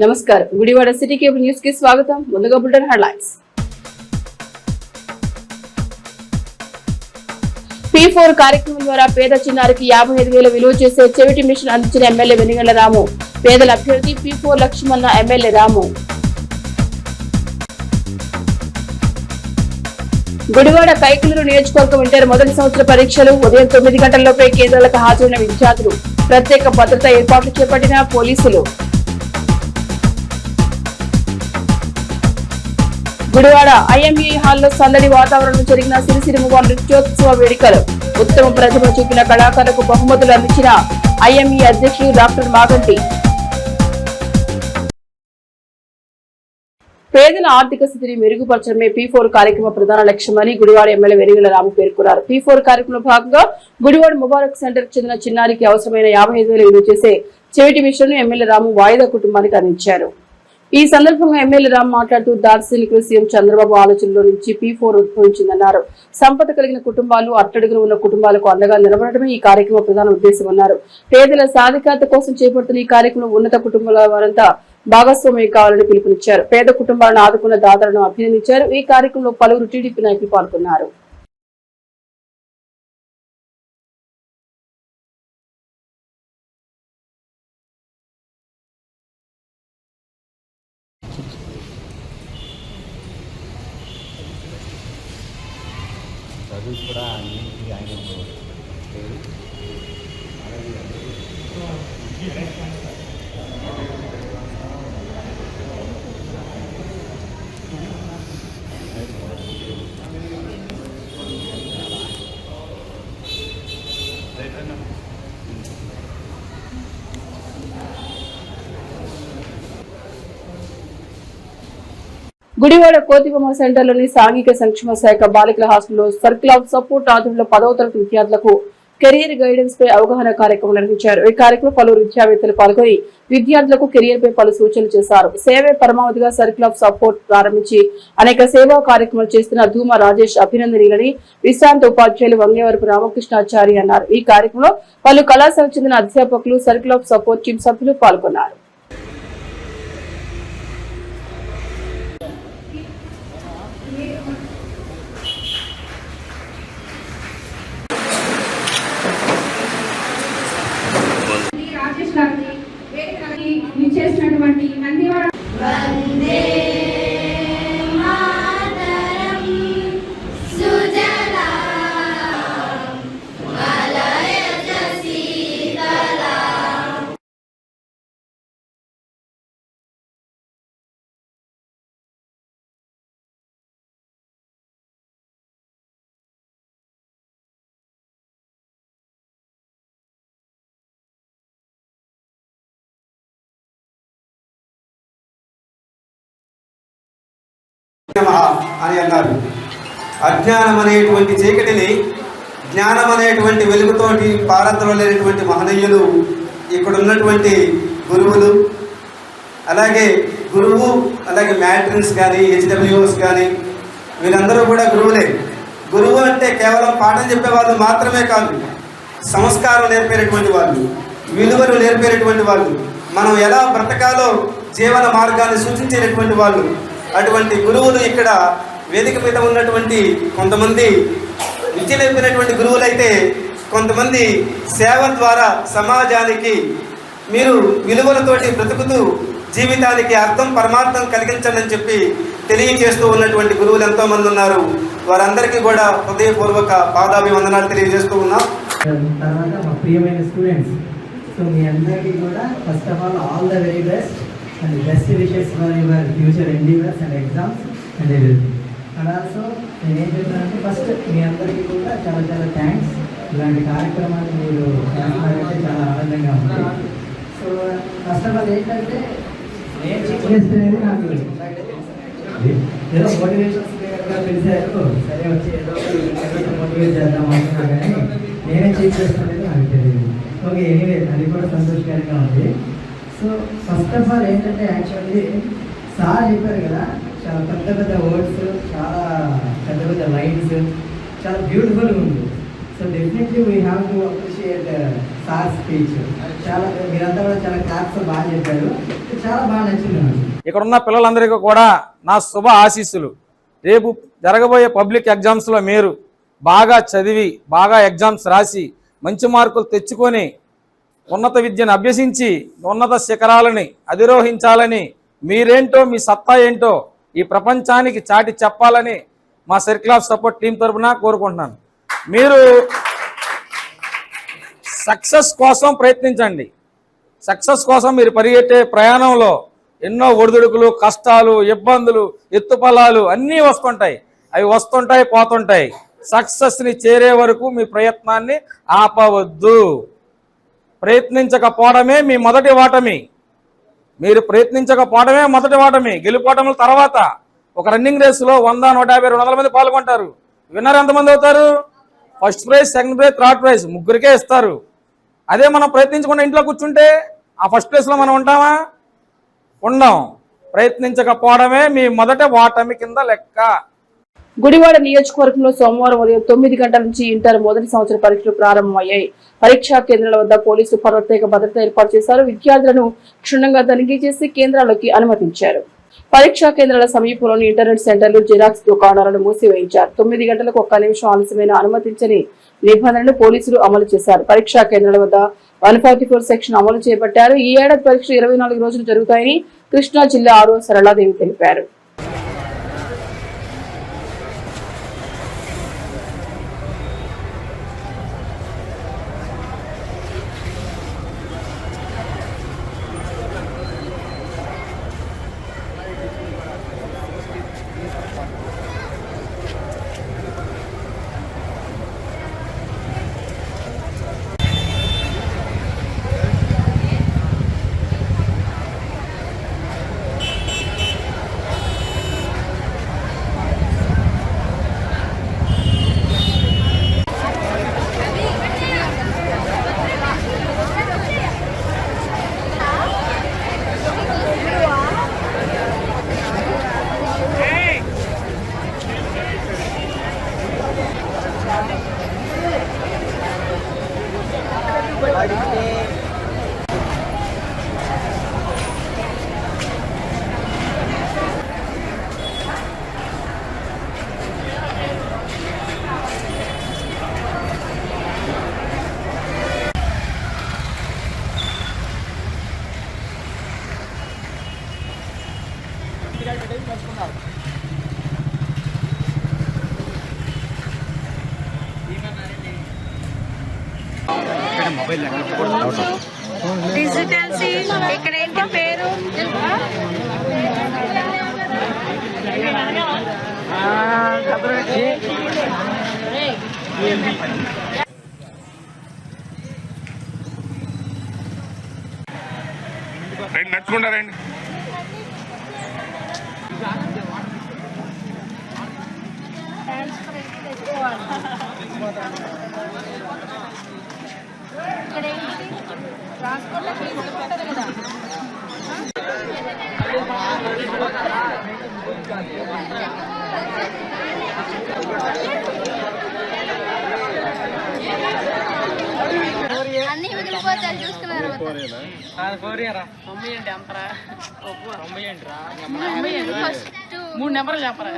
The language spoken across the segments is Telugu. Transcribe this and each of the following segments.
నమస్కారం, గుడివాడ సిటీ కేబుల్ న్యూస్ కి స్వాగతం. ముందుగా బులెటిన్ హెడ్లైన్స్. P4 కార్యక్రమం ద్వారా పేద చిన్నారికి 55,000 విలువ చేసే చెవిటి మిషన్ అందించిన ఎమ్మెల్యే వెనిగళ్ల రాము. పేదల అభ్యర్థి P4 లక్ష్మణ ఎమ్మెల్యే రాము. గుడివాడ కైకలూరు నియోజకవర్గం ఇంటర్ మొదటి సంవత్సర పరీక్షలు ఉదయం 9 గంటలలోపే కేంద్రాలకు హాజరైన విద్యార్థులు. ప్రత్యేక భద్రతా ఏర్పాట్లు చేపట్టిన పోలీసులు. గుడివాడ IME హాల్లో సందడి వాతావరణంలో జరిగిన సిరిసిరిమువ నృత్యోత్సవ వేడుకలు. ఉత్తమ ప్రతిభ చూపిన కళాకారులకు బహుమతులు అందించిన IME అధ్యక్షుడు డాక్టర్ మాగంటి. పేదల ఆర్థిక స్థితిని మెరుగుపరచడమే P4 కార్యక్రమ ప్రధాన లక్ష్యమని గుడివాడ ఎమ్మెల్యే వెనిగళ్ల రాము పేర్కొన్నారు. P4 కార్యక్రమంలో భాగంగా గుడివాడ ముబారక్ సెంటర్ కు చెందిన చిన్నారికి అవసరమైన 55,000 విలువ చేసే చెవిటి మిషన్ ఎమ్మెల్యే రాము వాయిదా కుటుంబానికి అందించారు. ఈ సందర్భంగా ఎమ్మెల్యే రామ్ మాట్లాడుతూ దార్శనికులు సీఎం చంద్రబాబు ఆలోచనలో నుంచి P4 ఉద్భవించిందన్నారు. సంపద కలిగిన కుటుంబాలు, అట్టడుగున ఉన్న కుటుంబాలకు అండగా నిలబడటమే ఈ కార్యక్రమ ప్రధాన ఉద్దేశమన్నారు. పేదల సాధికారత కోసం చేపడుతున్న ఈ కార్యక్రమంలో ఉన్నత కుటుంబాల వారంతా భాగస్వామ్యం కావాలని పిలుపునిచ్చారు. పేద కుటుంబాలను ఆదుకున్న దాతలను అభినందించారు. ఈ కార్యక్రమంలో పలువురు టీడీపీ నాయకులు పాల్గొన్నారు. చదువు కూడా ఆయన గుడివాడ కోతిబొమ్మ సెంటర్లోని సాంఘిక సంక్షేమ శాఖ బాలికల హాస్టల్లో సర్కిల్ ఆఫ్ సపోర్ట్ ఆధ్వర్యంలో 10వ తరగతి విద్యార్థులకు కెరియర్ గైడెన్స్ పై అవగాహన కార్యక్రమం నిర్వహించారు. ఈ కార్యక్రమంలో పలువురు విద్యావేత్తలు పాల్గొని విద్యార్థులకు కెరియర్ పై పలు సూచనలు చేశారు. సేవే పరమావధిగా సర్కిల్ ఆఫ్ సపోర్ట్ ప్రారంభించి అనేక సేవా కార్యక్రమాలు చేస్తున్న ధూమ రాజేష్ అభినందనీయులని విశ్రాంత ఉపాధ్యాయులు వంగేవరపు రామకృష్ణాచారి అన్నారు. ఈ కార్యక్రమంలో పలు కళాశాలకు చెందిన అధ్యాపకులు, సర్కిల్ ఆఫ్ సపోర్ట్ టీం సభ్యులు పాల్గొన్నారు. చేసినటువంటి నందివాడ వందే మాతరం సుజలా మలయజ శీతలా. అని అన్నారు. అజ్ఞానం అనేటువంటి చీకటిని జ్ఞానం అనేటువంటి వెలుగుతోటి పారద్రోలేనటువంటి మహనీయులు ఇక్కడ ఉన్నటువంటి గురువులు, అలాగే గురువు, అలాగే మ్యాట్రిన్స్ కానీ HWOs కానీ వీళ్ళందరూ కూడా గురువులే. గురువు అంటే కేవలం పాఠం చెప్పేవాళ్ళు మాత్రమే కాదు, సంస్కారం నేర్పేటటువంటి వాళ్ళు, విలువలు నేర్పేటటువంటి వాళ్ళు, మనం ఎలా బ్రతకాలో జీవన మార్గాన్ని సూచించేటటువంటి వాళ్ళు. అటువంటి గురువులు ఇక్కడ వేదిక మీద ఉన్నటువంటి కొంతమంది విద్య నేర్పినటువంటి గురువులైతే, కొంతమంది సేవ ద్వారా సమాజానికి మీరు విలువలతోటి బ్రతుకుతూ జీవితానికి అర్థం పరమార్థం కలిగించండి అని చెప్పి తెలియజేస్తూ ఉన్నటువంటి గురువులు ఎంతోమంది ఉన్నారు. వారందరికీ కూడా హృదయపూర్వక పాదాభివందనాలు తెలియజేస్తూ ఉన్నాం. తర్వాత మా ప్రియమైన స్టూడెంట్స్, సో మీ అందరికీ కూడా first of all the very best and best wishes for your future endeavors and exams and everything. And also నేను ఏం చెప్తానంటే ఫస్ట్ మీ అందరికీ కూడా చాలా చాలా థ్యాంక్స్. ఇలాంటి కార్యక్రమాలు మీరు చేస్తున్నారంటే చాలా ఆనందంగా ఉంది. సో ఫస్ట్ ఆఫ్ ఆల్ ఏంటంటే నేను చెక్ చేస్తేనే నాకు ఏదో మోటివేషన్ స్పీకర్గా పిలిచారు, సరే వచ్చి ఏదో మోటివేట్ చేద్దాం అనుకున్నా, కానీ నేనే చెక్ చేస్తానని నాకు తెలియదు. ఓకే, ఎనీవే అది కూడా సంతోషకరంగా ఉంది. సో ఫస్ట్ ఆఫ్ ఆల్ ఏంటంటే యాక్చువల్లీ సార్ చెప్పారు కదా, చాలా పెద్ద పెద్ద వర్డ్స్, చాలా పెద్ద పెద్ద లైన్స్, చాలా బ్యూటిఫుల్గా ఉంది. So definitely we have to appreciate sir speech. చాలా మీరంతా కూడా చాలా క్లాప్స్ బాగా చెప్పారు. చాలా బాగా నచ్చింది నాకు. ఇక్కడ ఉన్న పిల్లలందరికీ కూడా నా శుభ ఆశీస్సులు. రేపు జరగబోయే పబ్లిక్ ఎగ్జామ్స్లో మీరు బాగా చదివి బాగా ఎగ్జామ్స్ రాసి మంచి మార్కులు తెచ్చుకొని ఉన్నత విద్యను అభ్యసించి ఉన్నత శిఖరాలని అధిరోహించాలని, మీరేంటో మీ సత్తా ఏంటో ఈ ప్రపంచానికి చాటి చెప్పాలని మా సర్కిల్ ఆఫ్ సపోర్ట్ టీం తరఫున కోరుకుంటున్నాను. మీరు సక్సెస్ కోసం ప్రయత్నించండి. సక్సెస్ కోసం మీరు పరిగెట్టే ప్రయాణంలో ఎన్నో ఒడిదుడుకులు, కష్టాలు, ఇబ్బందులు, ఎత్తుపల్లాలు అన్నీ వస్తుంటాయి. అవి వస్తుంటాయి, పోతుంటాయి. సక్సెస్ని చేరే వరకు మీ ప్రయత్నాన్ని ఆపవద్దు. ప్రయత్నించకపోవడమే మీ మొదటి ఓటమి. మీరు ప్రయత్నించకపోవడమే మొదటి ఓటమి. గెలుపోవటముల తర్వాత ఒక రన్నింగ్ రేసులో 100, 150, 200 మంది పాల్గొంటారు. విన్నర్ ఎంతమంది అవుతారు? First prize, second prize, third prize ముగ్గురికే ఇస్తారు. అదే మనం ప్రయత్నించకుండా ఇంట్లో కూర్చుంటే ఆ ఫస్ట్ ప్లేస్లో మనం ఉంటామా? ఉండం. ప్రయత్నించకపోవడమే మీ మొదటి ఓటమి కింద లెక్క. గుడివాడ నియోజకవర్గంలో సోమవారం ఉదయం 9 గంటల నుంచి ఇంటర్ మొదటి సంవత్సర పరీక్షలు ప్రారంభమయ్యాయి. పరీక్షా కేంద్రాల వద్ద పోలీసులు ప్రత్యేక భద్రత ఏర్పాటు చేశారు. విద్యార్థులను క్షుణ్ణంగా తనిఖీ చేసి కేంద్రాల్లోకి అనుమతించారు. పరీక్షా కేంద్రాల సమీపంలోని ఇంటర్నెట్ సెంటర్లు, జిరాక్స్ దుకాణాలను మూసివేయించారు. 9 గంటలకు 1 నిమిషం ఆలస్యమైన అనుమతించని నిబంధనలను పోలీసులు అమలు చేశారు. పరీక్షా కేంద్రాల వద్ద 144 సెక్షన్ అమలు చేపట్టారు. ఈ ఏడాది పరీక్షలు 24 రోజులు జరుగుతాయని కృష్ణా జిల్లా ఆర్ఓ సరళాదేవి తెలిపారు. డిజిటల్ సీట్ ఇక్కడ ఏంటి పేరు? రండి, నడుచుకుంటా రండి. అన్ని మిగిలిపోతాయి చూస్తున్నారు. 3 నెంబర్లు చెప్పరా?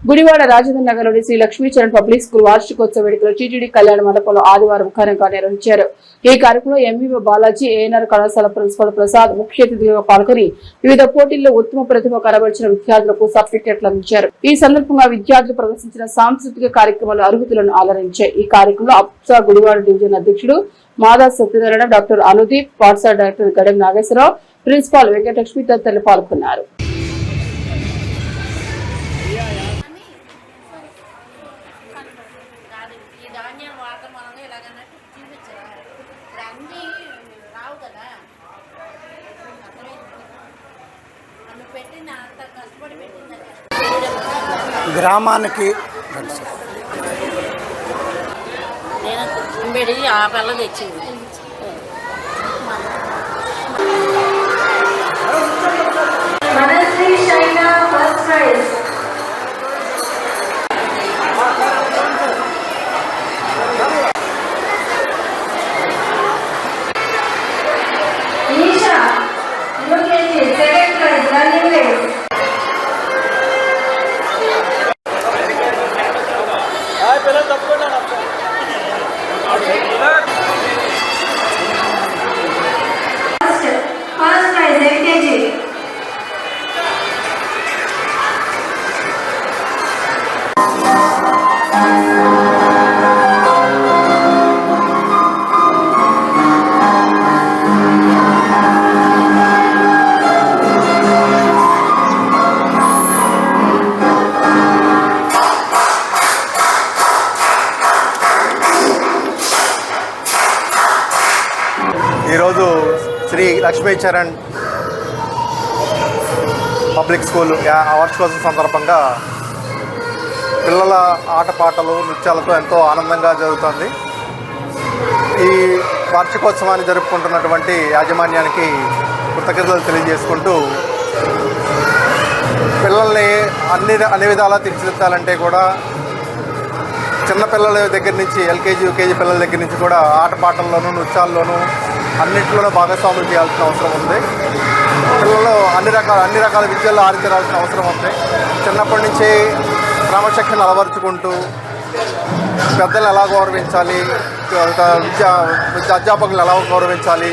గుడివాడ రాజధాని నగర్లోని శ్రీ లక్ష్మీచరణ్ పబ్లిక్ స్కూల్ వార్షికోత్సవ వేడుకలు టీటీడీ కళ్యాణ మండపంలో ఆదివారం ఘనంగా నిర్వహించారు. ఈ కార్యక్రమంలో ఎంవీఓ బాలాజీ, ఏఎన్ఆర్ కళాశాల ప్రిన్సిపల్ ప్రసాద్ ముఖ్య అతిథులుగా పాల్గొని వివిధ పోటీల్లో ఉత్తమ ప్రతిభ కనబరిచిన విద్యార్థులకు సర్టిఫికెట్లు అందించారు. ఈ సందర్భంగా విద్యార్థులు ప్రదర్శించిన సాంస్కృతిక కార్యక్రమాలు అర్హులను ఆదరించాయి. ఈ కార్యక్రమంలో అప్సా గుడివాడ డివిజన్ అధ్యక్షుడు మాదా సత్యనారాయణ, డాక్టర్ అనుదీప్, పాఠశాల డైరెక్టర్ గడెం నాగేశ్వరరావు, ప్రిన్సిపాల్ వెంకటలక్ష్మి తదితరులు పాల్గొన్నారు. ఈ ధాన్యం వాటర్ మనం ఇలాగ గ్రామానికి నేను తుంబెడి ఆ పిల్ల తెచ్చింది. ఈరోజు శ్రీ లక్ష్మీ చరణ్ పబ్లిక్ స్కూల్ వార్షికోత్సవం సందర్భంగా పిల్లల ఆటపాటలు నృత్యాలతో ఎంతో ఆనందంగా జరుగుతుంది. ఈ వార్షికోత్సవాన్ని జరుపుకుంటున్నటువంటి యాజమాన్యానికి కృతజ్ఞతలు తెలియజేసుకుంటూ పిల్లల్ని అన్ని విధాలా తీర్చిదిద్దాలంటే కూడా చిన్నపిల్లల దగ్గర నుంచి ఎల్కేజీ యూకేజీ పిల్లల దగ్గర నుంచి కూడా ఆటపాటల్లోనూ నృత్యాల్లోనూ అన్నింటిలోనూ భాగస్వాములు చేయాల్సిన అవసరం ఉంది. పిల్లలు అన్ని రకాల విద్యల్లో ఆరితేరాల్సిన అవసరం ఉంది. చిన్నప్పటి నుంచి క్రమశిక్షణ అలవరుచుకుంటూ పెద్దలను ఎలా గౌరవించాలి, అధ్యాపకులను ఎలా గౌరవించాలి,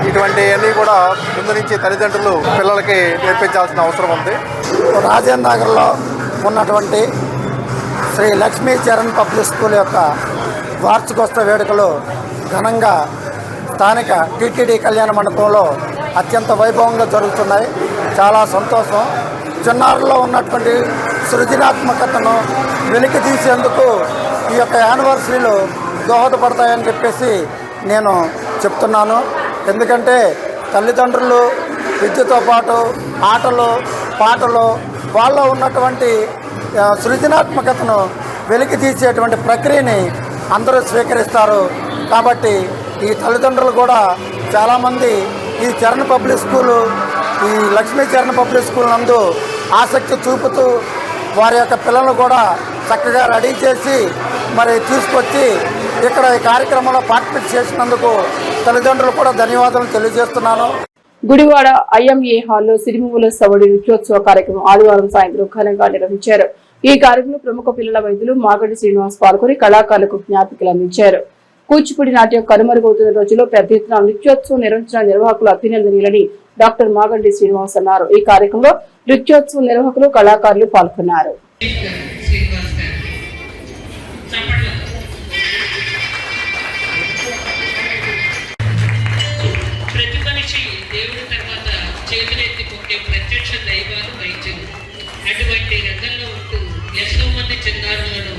ఇటువంటివన్నీ కూడా ముందు నుంచి తల్లిదండ్రులు పిల్లలకి నేర్పించాల్సిన అవసరం ఉంది. రాజేంద్ర నగర్లో ఉన్నటువంటి శ్రీ లక్ష్మీ చరణ్ పబ్లిక్ స్కూల్ యొక్క వార్షికోత్సవ వేడుకలు ఘనంగా స్థానిక టీటీడీ కళ్యాణ మండపంలో అత్యంత వైభవంగా జరుగుతున్నాయి. చాలా సంతోషం. చిన్నారుల్లో ఉన్నటువంటి సృజనాత్మకతను వెలికి తీసేందుకు ఈ యొక్క యానివర్సరీలు దోహదపడతాయని చెప్పేసి నేను చెప్తున్నాను. ఎందుకంటే తల్లిదండ్రులు విద్యతో పాటు ఆటలు పాటలు వాళ్ళలో ఉన్నటువంటి సృజనాత్మకతను వెలికి తీసేటువంటి ప్రక్రియని అందరూ స్వీకరిస్తారు. కాబట్టి ఈ తల్లిదండ్రులు కూడా చాలామంది ఈ చరణ్ పబ్లిక్ స్కూలు, ఈ లక్ష్మీ చరణ్ పబ్లిక్ స్కూల్ నందు ఆసక్తి చూపుతూ వారి యొక్క పిల్లలను కూడా చక్కగా రెడీ చేసి మరి తీసుకొచ్చి ఇక్కడ ఈ కార్యక్రమంలో పార్టిసిపేట్ చేసినందుకు తల్లిదండ్రులు కూడా ధన్యవాదాలు తెలియజేస్తున్నాను. గుడివాడ ఐఎంఏ హాల్లో సిరిమూల సవడి నృత్యోత్సవ కార్యక్రమం ఆదివారం సాయంత్రం ఘనంగా నిర్వహించారు. ఈ కార్యక్రమంలో ప్రముఖ పిల్లల వైద్యులు మాగంటి శ్రీనివాస్ పాల్గొని కళాకారులకు జ్ఞాపికలు అందించారు. కూచిపూడి నాట్యం కనుమరుగవుతున్న రోజుల్లో పెద్ద ఎత్తున నృత్యోత్సవం నిర్వహించిన నిర్వాహకులు అభినందనీయులని డాక్టర్ మాగంటి శ్రీనివాస్ అన్నారు. ఈ కార్యక్రమంలో నృత్యోత్సవం నిర్వాహకులు కళాకారులు పాల్గొన్నారు. అటువంటి రంగంలో ఉంటూ ఎంతో మంది చిన్నారులను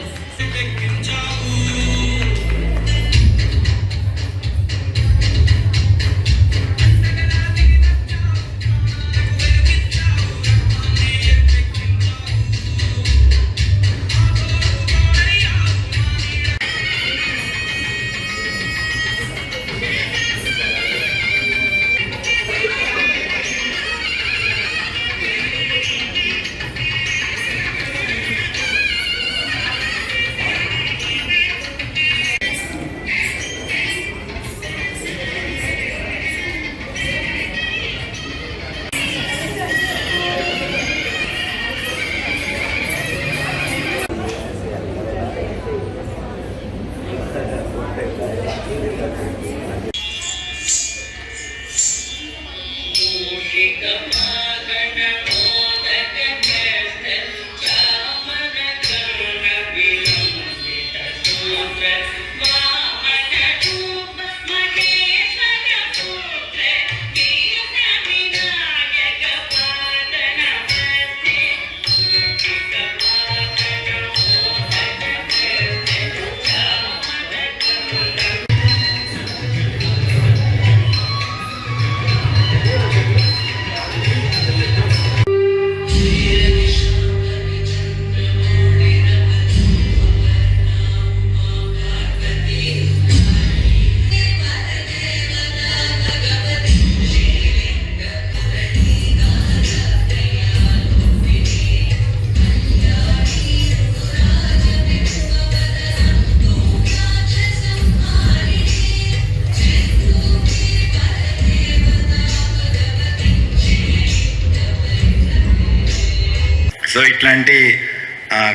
సో ఇట్లాంటి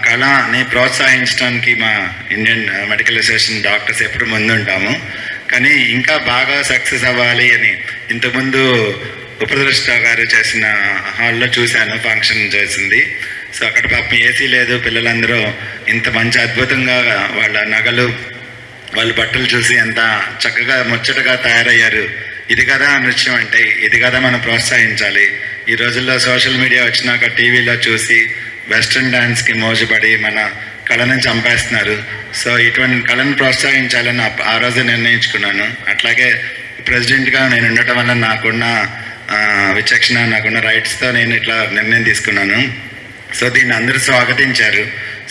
కళని ప్రోత్సహించడానికి మా ఇండియన్ మెడికల్ అసోసియేషన్ డాక్టర్స్ ఎప్పుడు ముందుంటాము. కానీ ఇంకా బాగా సక్సెస్ అవ్వాలి అని ఇంతకుముందు ఉపద్రష్ట గారు చేసిన హాల్లో చూశాను, ఫంక్షన్ చేసింది. సో అక్కడ పాపం ఏసీ లేదు, పిల్లలందరూ ఇంత మంచి అద్భుతంగా వాళ్ళ నగలు వాళ్ళ బట్టలు చూసి ఎంత చక్కగా ముచ్చటగా తయారయ్యారు. ఇది కదా నృత్యం అంటే, ఇది కదా మనం ప్రోత్సహించాలి. ఈ రోజుల్లో సోషల్ మీడియా వచ్చినాక టీవీలో చూసి వెస్ట్రన్ డాన్స్కి మోజుపడి మన కళను చంపేస్తున్నారు. సో ఇటువంటి కళను ప్రోత్సహించాలని ఆ రోజు నిర్ణయించుకున్నాను. అట్లాగే ప్రెసిడెంట్గా నేను ఉండటం వల్ల నాకున్న విచక్షణ, నాకున్న రైట్స్తో నేను ఇట్లా నిర్ణయం తీసుకున్నాను. సో దీన్ని అందరూ స్వాగతించారు.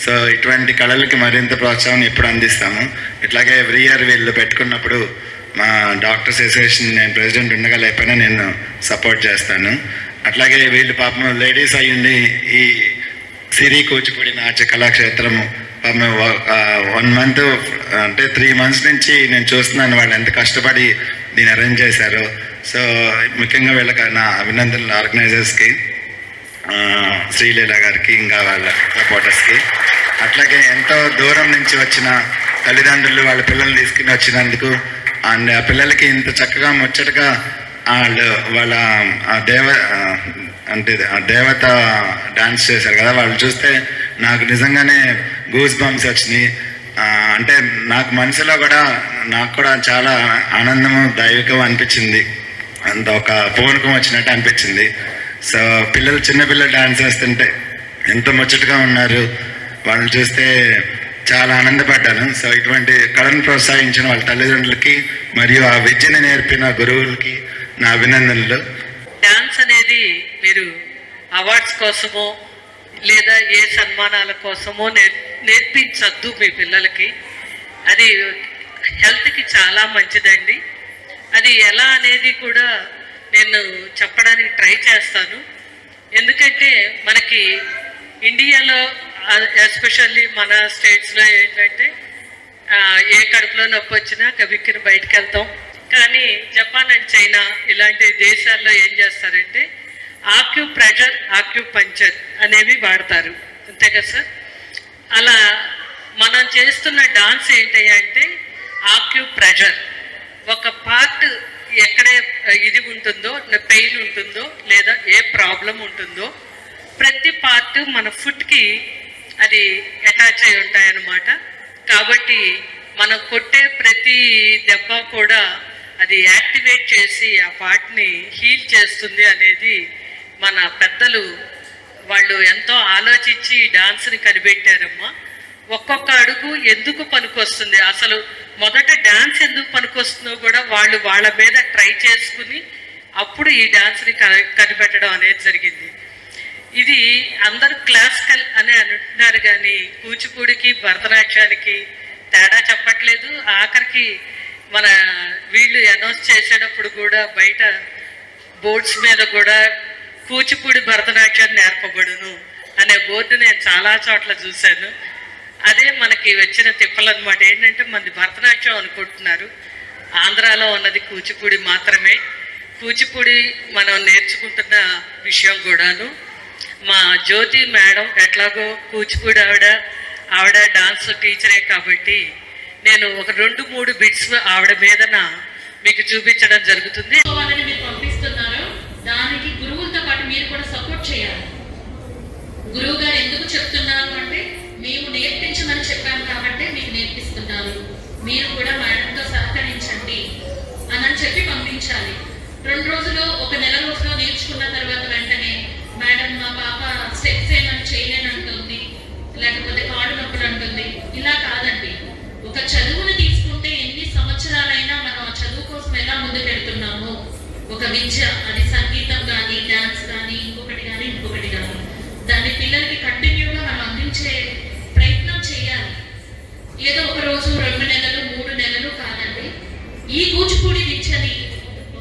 సో ఇటువంటి కళలకి మరింత ప్రోత్సాహం ఎప్పుడు అందిస్తాము. ఇట్లాగే ఎవ్రీ ఇయర్ వీళ్ళు పెట్టుకున్నప్పుడు మా డాక్టర్స్ అసోసియేషన్ నేను ప్రెసిడెంట్ ఉండగా లేకపోయినా నేను సపోర్ట్ చేస్తాను. అట్లాగే వీళ్ళు పాపం లేడీస్ అయ్యండి ఈ సిరి కూచిపూడి నాట్య కళాక్షేత్రము పాపం 1 month అంటే 3 months నుంచి నేను చూస్తున్నాను వాళ్ళు ఎంత కష్టపడి దీన్ని అరేంజ్ చేశారు. సో ముఖ్యంగా వీళ్ళకి నా అభినందనలు ఆర్గనైజర్స్కి, శ్రీలీల గారికి, ఇంకా వాళ్ళ సపోర్టర్స్కి. అట్లాగే ఎంతో దూరం నుంచి వచ్చిన తల్లిదండ్రులు వాళ్ళ పిల్లల్ని తీసుకుని వచ్చినందుకు, అండ్ ఆ పిల్లలకి ఇంత చక్కగా ముచ్చటగా వాళ్ళ దేవత డాన్స్ చేశారు కదా, వాళ్ళు చూస్తే నాకు నిజంగానే గూస్ బంప్స్ వచ్చినాయి. అంటే నాకు మనసులో కూడా నాకు కూడా చాలా ఆనందము, దైవికం అనిపించింది. అంత ఒక పూనకం వచ్చినట్టు అనిపించింది. సో పిల్లలు, చిన్నపిల్లలు డాన్స్ చేస్తుంటే ఎంత ముచ్చటగా ఉన్నారు, వాళ్ళని చూస్తే చాలా ఆనందపడ్డాను. సో ఇటువంటి కళను ప్రోత్సహించిన వాళ్ళ తల్లిదండ్రులకి మరియు ఆ విద్యను నేర్పిన గురువులకి నా అభినందనలు. డాన్స్ అనేది మీరు అవార్డ్స్ కోసమో లేదా ఏ సన్మానాల కోసమో నేర్పించద్దు మీ పిల్లలకి. అది హెల్త్కి చాలా మంచిదండి. అది ఎలా అనేది కూడా నేను చెప్పడానికి ట్రై చేస్తాను. ఎందుకంటే మనకి ఇండియాలో ఎస్పెషల్లీ మన స్టేట్స్లో ఏంటంటే ఏ కడుపులో నొప్పి వచ్చినా కబిక్కిని బయటకు వెళ్తాం. కానీ జపాన్ అండ్ చైనా ఇలాంటి దేశాల్లో ఏం చేస్తారంటే ఆక్యుప్రెషర్, ఆక్యుపంక్చర్ అనేవి వాడతారు. అంతే కదా సార్? అలా మనం చేస్తున్న డాన్స్ ఏంటంటే ఆక్యుప్రెషర్. ఒక పార్ట్ ఎక్కడే ఇది ఉంటుందో, పెయిన్ ఉంటుందో లేదా ఏ ప్రాబ్లం ఉంటుందో ప్రతి పార్ట్ మన ఫుట్కి అది అటాచ్ అయి ఉంటాయన్నమాట. కాబట్టి మనం కొట్టే ప్రతి దెబ్బ కూడా అది యాక్టివేట్ చేసి ఆ పార్ట్ని హీల్ చేస్తుంది అనేది మన పెద్దలు వాళ్ళు ఎంతో ఆలోచించి డాన్స్ని కనిపెట్టారమ్మా. ఒక్కొక్క అడుగు ఎందుకు పనికొస్తుంది, అసలు మొదట డాన్స్ ఎందుకు పనికొస్తుందో కూడా వాళ్ళు వాళ్ళ మీద ట్రై చేసుకుని అప్పుడు ఈ డాన్స్ని కనిపెట్టడం అనేది జరిగింది. ఇది అందరూ క్లాసికల్ అని అంటున్నారు కానీ కూచిపూడికి భరతనాట్యానికి తేడా చెప్పట్లేదు. ఆఖరికి మన వీళ్ళు అనౌన్స్ చేసేటప్పుడు కూడా బయట బోర్డ్స్ మీద కూడా కూచిపూడి భరతనాట్యాన్ని నేర్పబడును అనే బోర్డు నేను చాలా చోట్ల చూశాను. అదే మనకి వచ్చిన తిప్పలన్నమాట. ఏంటంటే మనది భరతనాట్యం అనుకుంటున్నారు, ఆంధ్రాలో ఉన్నది కూచిపూడి మాత్రమే. కూచిపూడి మనం నేర్చుకుంటున్న విషయం కూడాను. మా జ్యోతి మేడం ఎట్లాగో కూచిపూడి ఆవిడ డాన్స్ టీచరే కాబట్టి నేను ఒక 2-3 బిట్స్ ఆవిడ మీద మీకు చూపించడం జరుగుతుంది. వాళ్ళని మీరు పంపిస్తున్నారు, దానికి గురువులతో పాటు మీరు కూడా సపోర్ట్ చేయాలి. గురువు గారు ఎందుకు చెప్తున్నారు అంటే మేము నేర్పించమని చెప్పాము కాబట్టి మీకు నేర్పిస్తున్నారు, మీరు కూడా మేడంతో సహకరించండి అని చెప్పి పంపించాలి. 2 రోజులు 1 నెల రోజులో నేర్చుకున్న తర్వాత వెంటనే మేడం మా పాప స్టెప్స్ ఏమైనా చేయలేనంటుంది, లేకపోతే కాళ్ళు నొప్పులు అంటుంది. ఇలా కాదండి. ఒక చదువుని తీసుకుంటే ఎన్ని సంవత్సరాలైనా మనం ఆ చదువు కోసం ఎలా ముందుకెళ్తున్నామో, ఒక విద్య, అది సంగీతం కానీ డాన్స్ కానీ ఇంకొకటి కానీ దాన్ని పిల్లలకి కంటిన్యూగా మనం అందించే ప్రయత్నం చేయాలి. ఏదో ఒక రోజు 2 నెలలు 3 నెలలు కాదండి. ఈ కూచిపూడి విద్యని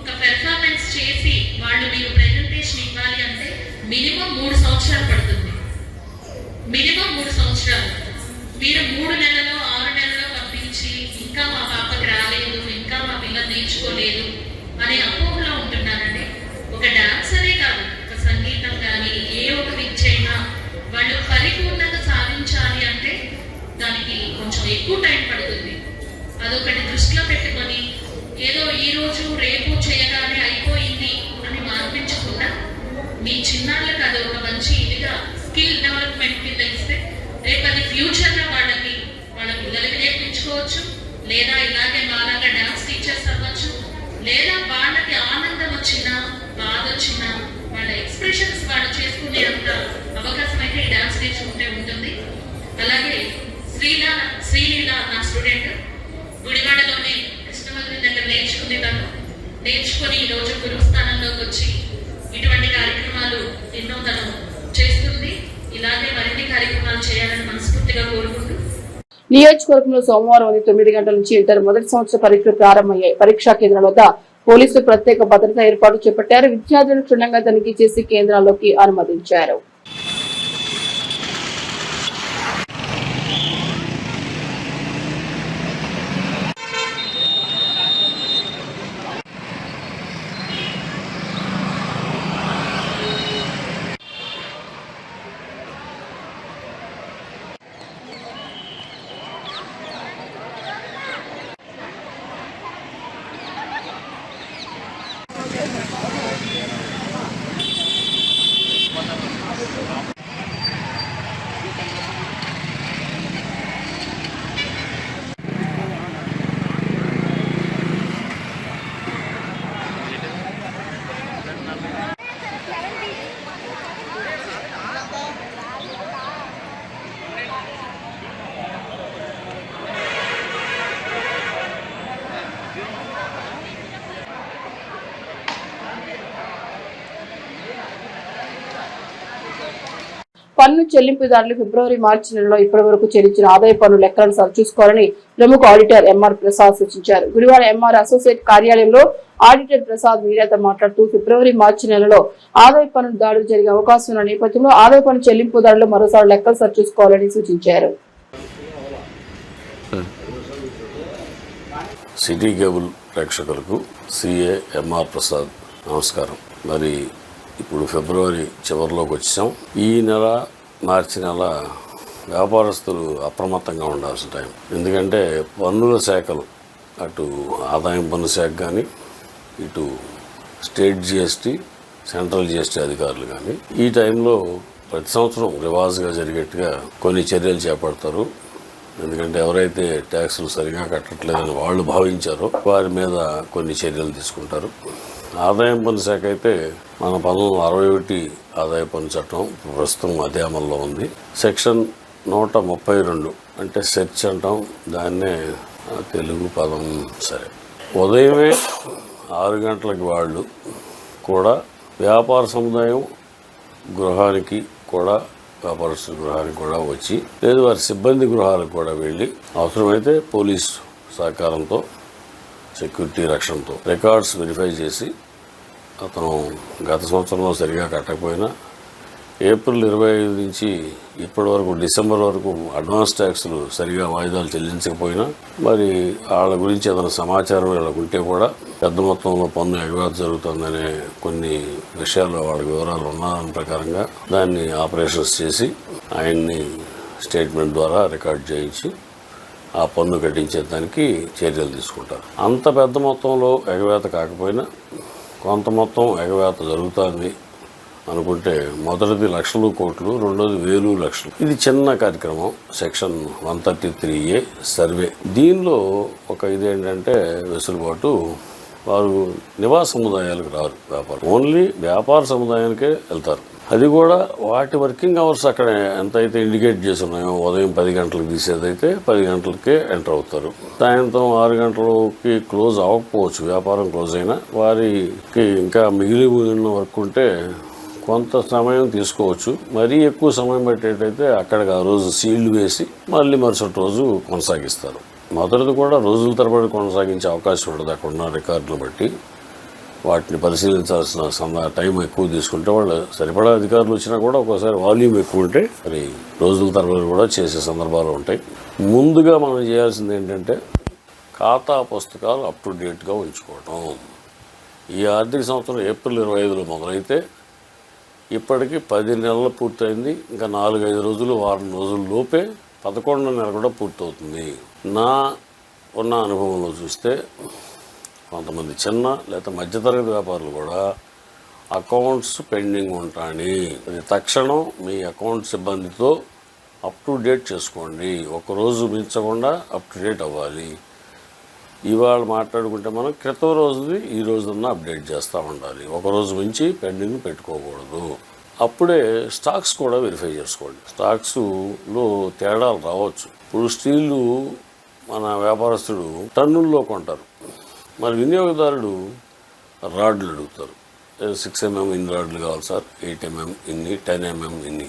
ఒక పెర్ఫార్మెన్స్ చేసి వాళ్ళు మీరు ప్రెజెంటేషన్ ఇవ్వాలి అంటే మినిమం 3 సంవత్సరాలు పడుతుంది. మినిమం 3 సంవత్సరాలు. మీరు 3 నెలలో 6 నెలలో పంపించి ఇంకా మా పాపకి రాలేదు, ఇంకా మా పిల్లలు నేర్చుకోలేదు అనే అపోహలో ఉంటున్నారండి. ఒక డాన్స్ అనే కాదు, ఒక సంగీతం కానీ ఏ ఒక విద్య అయినా వాళ్ళు పరిపూర్ణత సాధించాలి అంటే దానికి కొంచెం ఎక్కువ టైం పడుతుంది. అదొకటి దృష్టిలో పెట్టుకొని ఏదో ఈ రోజు రేపు చేయగానే అయిపోయింది అని మార్పించకుండా మీ చిన్నాళ్ళకి అది ఒక మంచి ఇదిగా స్కిల్ డెవలప్మెంట్ కింద ఇస్తే రేపు అది ఫ్యూచర్లో వాళ్ళ పిల్లలకి నేర్పించుకోవచ్చు, లేదా ఇలాగే మాలాగా డాన్స్ టీచర్స్ అవ్వచ్చు, లేదా వాళ్ళకి ఆనందం వచ్చినా బాధ వచ్చినా వాళ్ళ ఎక్స్ప్రెషన్స్ వాళ్ళు చేసుకునే అంత అవకాశం అయితే ఈ డాన్స్ నేర్చుకుంటే ఉంటుంది. అలాగే శ్రీలీల నా స్టూడెంట్ గుడివాడలోనే కృష్ణమధురి దగ్గర నేర్చుకుని ఈరోజు గురుస్థానంలోకి వచ్చి ఇటువంటి కార్యక్రమాలు ఎన్నో తను చేస్తుంది. ఇలాగే మరిన్ని కార్యక్రమాలు చేయాలని మనస్ఫూర్తిగా కోరుకుంటూ నియోజకవర్గంలో సోమవారం ఉదయం 9 గంటల నుంచి ఇంటర్ మొదటి సంవత్సర పరీక్షలు ప్రారంభమయ్యాయి. పరీక్షా కేంద్రాల వద్ద పోలీసులు ప్రత్యేక భద్రతా ఏర్పాట్లు చేపట్టారు. విద్యార్థులను క్షుణ్ణంగా తనిఖీ చేసి కేంద్రాల్లోకి అనుమతించారు. పన్ను చెల్లింపుదారులు ఫిబ్రవరి మార్చి నెలలో ఇప్పటి వరకు చెల్లించిన ఆదాయ పన్ను లెక్కలను సరిచూసుకోవాలని ప్రముఖ ఆడిటర్ ఎంఆర్ ప్రసాద్ సూచించారు. గురువారం ఎంఆర్ అసోసియేట్ కార్యాలయంలో ఆడిటర్ ప్రసాద్ మీడియాతో మాట్లాడుతూ ఫిబ్రవరి మార్చి నెలలో ఆదాయ పన్ను దాడులు జరిగే అవకాశం ఉన్న నేపథ్యంలో ఆదాయ పన్ను చెల్లింపుదారులు మరోసారి లెక్కలు సరిచూసుకోవాలని సూచించారు. సిటీ కేబుల్ ప్రేక్షకులకు సిఏ ఎంఆర్ ప్రసాద్ నమస్కారం. మరి ఇప్పుడు ఫిబ్రవరి చివరిలోకి వచ్చాం. ఈ నెల మార్చి నెల వ్యాపారస్తులు అప్రమత్తంగా ఉండాల్సిన టైం. ఎందుకంటే పన్నుల శాఖలు అటు ఆదాయం పన్ను శాఖ కానీ ఇటు స్టేట్ జిఎస్టీ సెంట్రల్ జిఎస్టీ అధికారులు కానీ ఈ టైంలో ప్రతి సంవత్సరం రివాజ్గా జరిగేట్టుగా కొన్ని చర్యలు చేపడతారు. ఎందుకంటే ఎవరైతే ట్యాక్సులు సరిగా కట్టట్లేదని వాళ్ళు భావించారో వారి మీద కొన్ని చర్యలు తీసుకుంటారు. ఆదాయం పన్ను శాఖ అయితే మన 1961 ఆదాయ పన్ను చట్టం ప్రస్తుతం అదే అమల్లో ఉంది. సెక్షన్ 132 అంటే సెర్చ్ అంటాం, దాన్నే తెలుగు పదం సరే. ఉదయమే 6 గంటలకి వాళ్ళు కూడా వ్యాపార సముదాయం గృహానికి కూడా వ్యాపారస్తుల గృహానికి కూడా వచ్చి లేదు వారి సిబ్బంది గృహాలకు కూడా వెళ్ళి అవసరమైతే పోలీస్ సహకారంతో సెక్యూరిటీ రక్షణతో రికార్డ్స్ వెరిఫై చేసి అతను గత సంవత్సరంలో సరిగా కట్టకపోయినా ఏప్రిల్ 25 నుంచి ఇప్పటి వరకు డిసెంబర్ వరకు అడ్వాన్స్ ట్యాక్సులు సరిగా వాయిదాలు చెల్లించకపోయినా మరి వాళ్ళ గురించి ఏదైనా సమాచారం వీళ్ళకు ఉంటే కూడా పెద్ద మొత్తంలో పన్ను ఎగవేత జరుగుతుందనే కొన్ని విషయాల్లో వాళ్ళకి వివరాలు ఉన్న ప్రకారంగా దాన్ని ఆపరేషన్స్ చేసి ఆయన్ని స్టేట్మెంట్ ద్వారా రికార్డ్ చేయించి ఆ పన్ను కట్టించేదానికి చర్యలు తీసుకుంటారు. అంత పెద్ద మొత్తంలో ఎగవేత కాకపోయినా కొంత మొత్తం ఎగవేత జరుగుతుంది అనుకుంటే మొదటిది లక్షలు కోట్లు, రెండోది వేలు లక్షలు. ఇది చిన్న కార్యక్రమం. Section 133A survey. దీనిలో ఒక ఇదేంటంటే వెసులుబాటు, వారు నివాస సముదాయాలకు రారు, వ్యాపారం ఓన్లీ వ్యాపార సముదాయానికే వెళ్తారు. అది కూడా వాటి వర్కింగ్ అవర్స్ అక్కడ ఎంతైతే ఇండికేట్ చేసి ఉన్నాయో ఉదయం 10 గంటలకు తీసేదైతే 10 గంటలకే ఎంటర్ అవుతారు. సాయంత్రం 6 గంటలకి క్లోజ్ అవ్వకపోవచ్చు, వ్యాపారం క్లోజ్ అయినా వారికి ఇంకా మిగిలి వర్క్ ఉంటే కొంత సమయం తీసుకోవచ్చు. మరీ ఎక్కువ సమయం పట్టేటైతే అక్కడికి ఆ రోజు సీల్డ్ వేసి మళ్ళీ మరుసటి రోజు కొనసాగిస్తారు. మొదటిది కూడా రోజుల తరబడి కొనసాగించే అవకాశం ఉండదు. అక్కడ ఉన్న రికార్డులు బట్టి వాటిని పరిశీలించాల్సిన టైం ఎక్కువ తీసుకుంటే వాళ్ళు సరిపడా అధికారులు వచ్చినా కూడా ఒక్కోసారి వాల్యూమ్ ఎక్కువ ఉంటే మరి రోజుల తరబడి కూడా చేసే సందర్భాలు ఉంటాయి. ముందుగా మనం చేయాల్సింది ఏంటంటే ఖాతా పుస్తకాలు అప్ టు డేట్గా ఉంచుకోవటం. ఈ ఆర్థిక సంవత్సరం ఏప్రిల్ 25లో మొదలైతే ఇప్పటికి 10 నెలలు పూర్తయింది. ఇంకా 4-5 రోజులు, వారం రోజుల లోపే 11వ నెల కూడా పూర్తవుతుంది. నా ఉన్న అనుభవంలో చూస్తే కొంతమంది చిన్న లేదా మధ్యతరగతి వ్యాపారులు కూడా అకౌంట్స్ పెండింగ్ ఉంటాయి. అది తక్షణం మీ అకౌంట్ సిబ్బందితో అప్ టు డేట్ చేసుకోండి. ఒకరోజు మించకుండా అప్ టు డేట్ అవ్వాలి. ఇవాళ మాట్లాడుకుంటే మనం క్రితం రోజుది ఈ రోజున అప్డేట్ చేస్తూ ఉండాలి. ఒకరోజు మించి పెండింగ్ పెట్టుకోకూడదు. అప్పుడే స్టాక్స్ కూడా వెరిఫై చేసుకోండి. స్టాక్స్లో తేడాలు రావచ్చు. ఇప్పుడు స్టీలు మన వ్యాపారస్తుడు టన్నుల్లో కొంటారు, మరి వినియోగదారుడు రాడ్లు అడుగుతారు. 6 mm ఇన్ని రాడ్లు కావాలి సార్, 8 mm ఇన్ని, 10 mm ఇన్ని.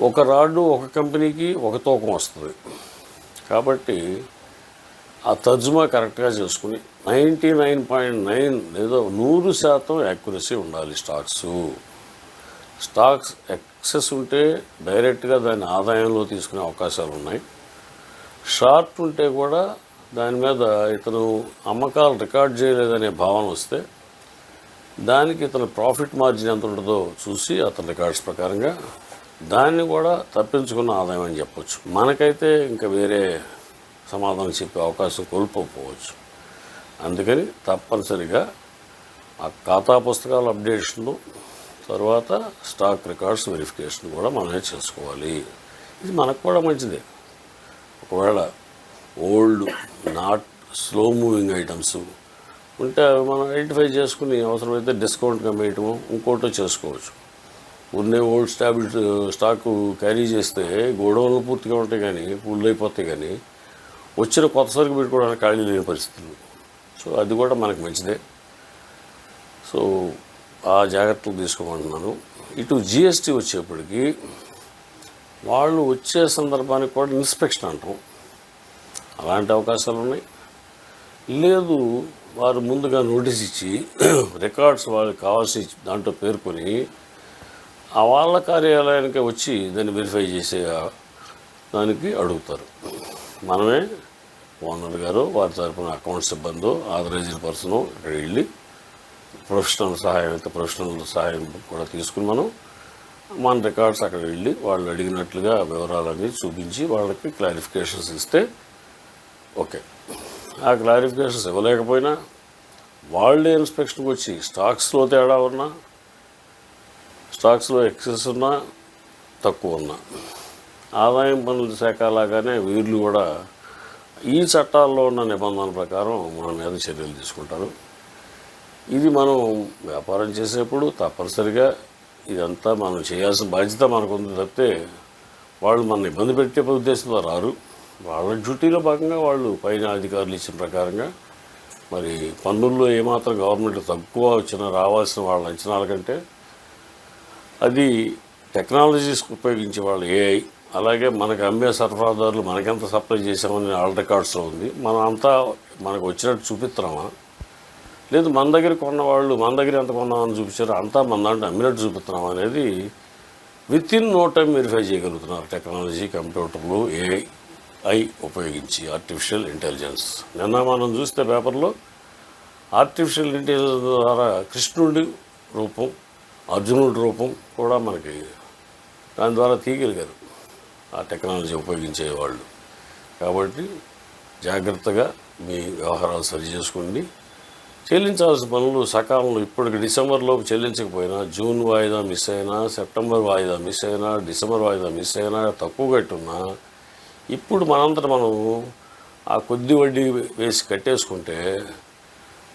ఒక రాడ్డు ఒక కంపెనీకి ఒక తూకం వస్తుంది. కాబట్టి ఆ తర్జుమా కరెక్ట్గా చేసుకుని 99.9 లేదా 100% యాక్యురసీ ఉండాలి. స్టాక్స్ ఎక్సెస్ ఉంటే డైరెక్ట్గా దాన్ని ఆదాయంలో తీసుకునే అవకాశాలు ఉన్నాయి. షార్ట్ ఉంటే కూడా దాని మీద ఇతను అమ్మకాలు రికార్డ్ చేయలేదనే భావన వస్తే దానికి ఇతను ప్రాఫిట్ మార్జిన్ ఎంత ఉంటుందో చూసి అతని రికార్డ్స్ ప్రకారంగా దాన్ని కూడా తప్పించుకున్న ఆదాయం అని చెప్పొచ్చు. మనకైతే ఇంకా వేరే సమాధానం చెప్పే అవకాశం కోల్పోవచ్చు. అందుకని తప్పనిసరిగా ఆ ఖాతా పుస్తకాల అప్డేషన్లు, తర్వాత స్టాక్ రికార్డ్స్ వెరిఫికేషన్ కూడా మనమే చేసుకోవాలి. ఇది మనకు కూడా మంచిదే. ఒకవేళ old not slow moving items ఉంటే అవి మనం ఐడెంటిఫై చేసుకుని అవసరమైతే డిస్కౌంట్ కమ్మేయటము ఇంకోటో చేసుకోవచ్చు. ఉన్నే ఓల్డ్ స్టాకు క్యారీ చేస్తే గోడౌన్లు పూర్తిగా ఉంటాయి కానీ ఫుల్ అయిపోతాయి, కానీ వచ్చిన కొత్త సరుకు పెట్టుకోవడానికి ఖాళీ లేని పరిస్థితులు. సో అది కూడా మనకు మంచిదే. సో ఆ జాగ్రత్తలు తీసుకోమంటున్నాను. ఇటు జిఎస్టీ వచ్చేప్పటికి వాళ్ళు వచ్చే సందర్భానికి కూడా ఇన్స్పెక్షన్ అంటాం, అలాంటి అవకాశాలు ఉన్నాయి. లేదు వారు ముందుగా నోటీస్ ఇచ్చి రికార్డ్స్ వాళ్ళకి కావాల్సి దాంట్లో పేర్కొని ఆ వాళ్ళ కార్యాలయానికి వచ్చి దాన్ని వెరిఫై చేసే దానికి అడుగుతారు. మనమే ఓనర్ గారు, వారి తరఫున అకౌంట్ సిబ్బంది, ఆథరైజ్డ్ పర్సను ఇక్కడ వెళ్ళి ప్రొఫెషనల్ సహాయం కూడా తీసుకుని మన రికార్డ్స్ అక్కడ వెళ్ళి వాళ్ళు అడిగినట్లుగా వివరాలన్నీ చూపించి వాళ్ళకి క్లారిఫికేషన్స్ ఇస్తే ఓకే. ఆ క్లారిఫికేషన్స్ ఇవ్వలేకపోయినా వాళ్ళే ఇన్స్పెక్షన్కి వచ్చి స్టాక్స్లో తేడా ఉన్నా, స్టాక్స్లో ఎక్సెస్ ఉన్నా, తక్కువ ఉన్నా ఆదాయం పన్నుల శాఖ లాగానే వీళ్ళు కూడా ఈ చట్టాల్లో ఉన్న నిబంధనల ప్రకారం మన మీద చర్యలు తీసుకుంటారు. ఇది మనం వ్యాపారం చేసేప్పుడు తప్పనిసరిగా ఇదంతా మనం చేయాల్సిన బాధ్యత మనకు ఉంది తప్పితే వాళ్ళు మన ఇబ్బంది పెట్టే ఉద్దేశంతో రారు. వాళ్ళ డ్యూటీలో భాగంగా వాళ్ళు పైన అధికారులు ఇచ్చిన ప్రకారంగా మరి పన్నుల్లో ఏమాత్రం గవర్నమెంట్ తక్కువ వచ్చినా రావాల్సిన వాళ్ళ అంచనాల కంటే అది టెక్నాలజీస్ ఉపయోగించే వాళ్ళు ఏఐ, అలాగే మనకు అమ్మే సరఫరాదారులు మనకెంత సప్లై చేసామని ఆల్ రికార్డ్స్లో ఉంది. మనం అంతా మనకు వచ్చినట్టు చూపిస్తున్నామా, లేదు మన దగ్గర కొన్నవాళ్ళు మన దగ్గర ఎంత కొన్నామని చూపించారో అంతా మన దాంట్లో అమ్మినట్టు చూపిస్తున్నాం అనేది within no time verify చేయగలుగుతున్నారు టెక్నాలజీ, కంప్యూటర్లు, ఏఐ ఉపయోగించి, ఆర్టిఫిషియల్ ఇంటెలిజెన్స్. నిన్న మనం చూస్తే పేపర్లో ఆర్టిఫిషియల్ ఇంటెలిజెన్స్ ద్వారా కృష్ణుడి రూపం, అర్జునుడి రూపం కూడా మనకి దాని ద్వారా తీయగలిగారు ఆ టెక్నాలజీ ఉపయోగించేవాళ్ళు. కాబట్టి జాగ్రత్తగా మీ వ్యవహారాలు సరి చేసుకోండి. చెల్లించాల్సిన పనులు సకాలంలో ఇప్పటికి డిసెంబర్లోపు చెల్లించకపోయినా, జూన్ వాయిదా మిస్ అయినా, సెప్టెంబర్ వాయిదా మిస్ అయినా, డిసెంబర్ వాయిదా మిస్ అయినా, తక్కువ కట్టున్నా ఇప్పుడు మనంతట మనం ఆ కొద్ది వడ్డీ వేసి కట్టేసుకుంటే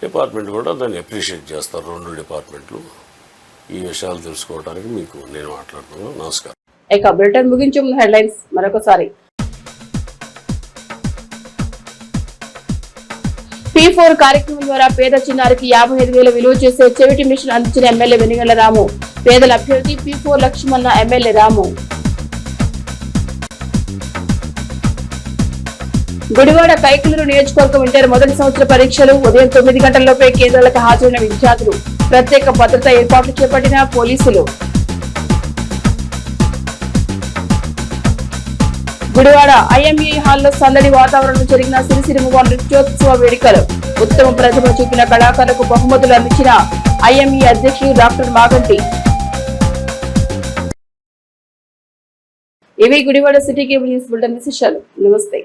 డిపార్ట్మెంట్ కూడా దాన్ని అప్రిషియేట్ చేస్తారు. 2 డిపార్ట్మెంట్లు ఈ విషయాలు తెలుసుకోవడానికి మీకు నేను మాట్లాడుతున్నాను. నమస్కారం. ఇక బులెటిన్ ముగించే ముందు హెడ్లైన్స్ మరొకసారి. P4 కార్యక్రమం ద్వారా పేద చిన్నారికి 55,000 విలువ చేసే చెవిటి మిషన్ అందించిన ఎమ్మెల్యే వెనిగళ్ల రాము. పేదల అభ్యర్థి P4 లక్ష్మణ ఎమ్మెల్యే రాము. గుడివాడ కైకలూరు నియోజకవర్గం ఇంటర్ మొదటి సంవత్సర పరీక్షలు ఉదయం 9 గంటలలోపే కేంద్రాలకు హాజరైన విద్యార్థులు. ప్రత్యేక భద్రతా ఏర్పాట్లు చేపట్టిన పోలీసులు. గుడివాడ ఐఎంఈ హాల్లో సందడి వాతావరణంలో జరిగిన సిరిసిరిమవాన్ నృత్యోత్సవ వేడుకలు. ఉత్తమ ప్రతిభ చూపిన కళాకారులకు బహుమతులు అందించిన ఐఎంఈ అధ్యక్షుడు డాక్టర్ మాగంటి. ఇవి Gudivada city cable news bulletin విశేషాలు. నమస్తే.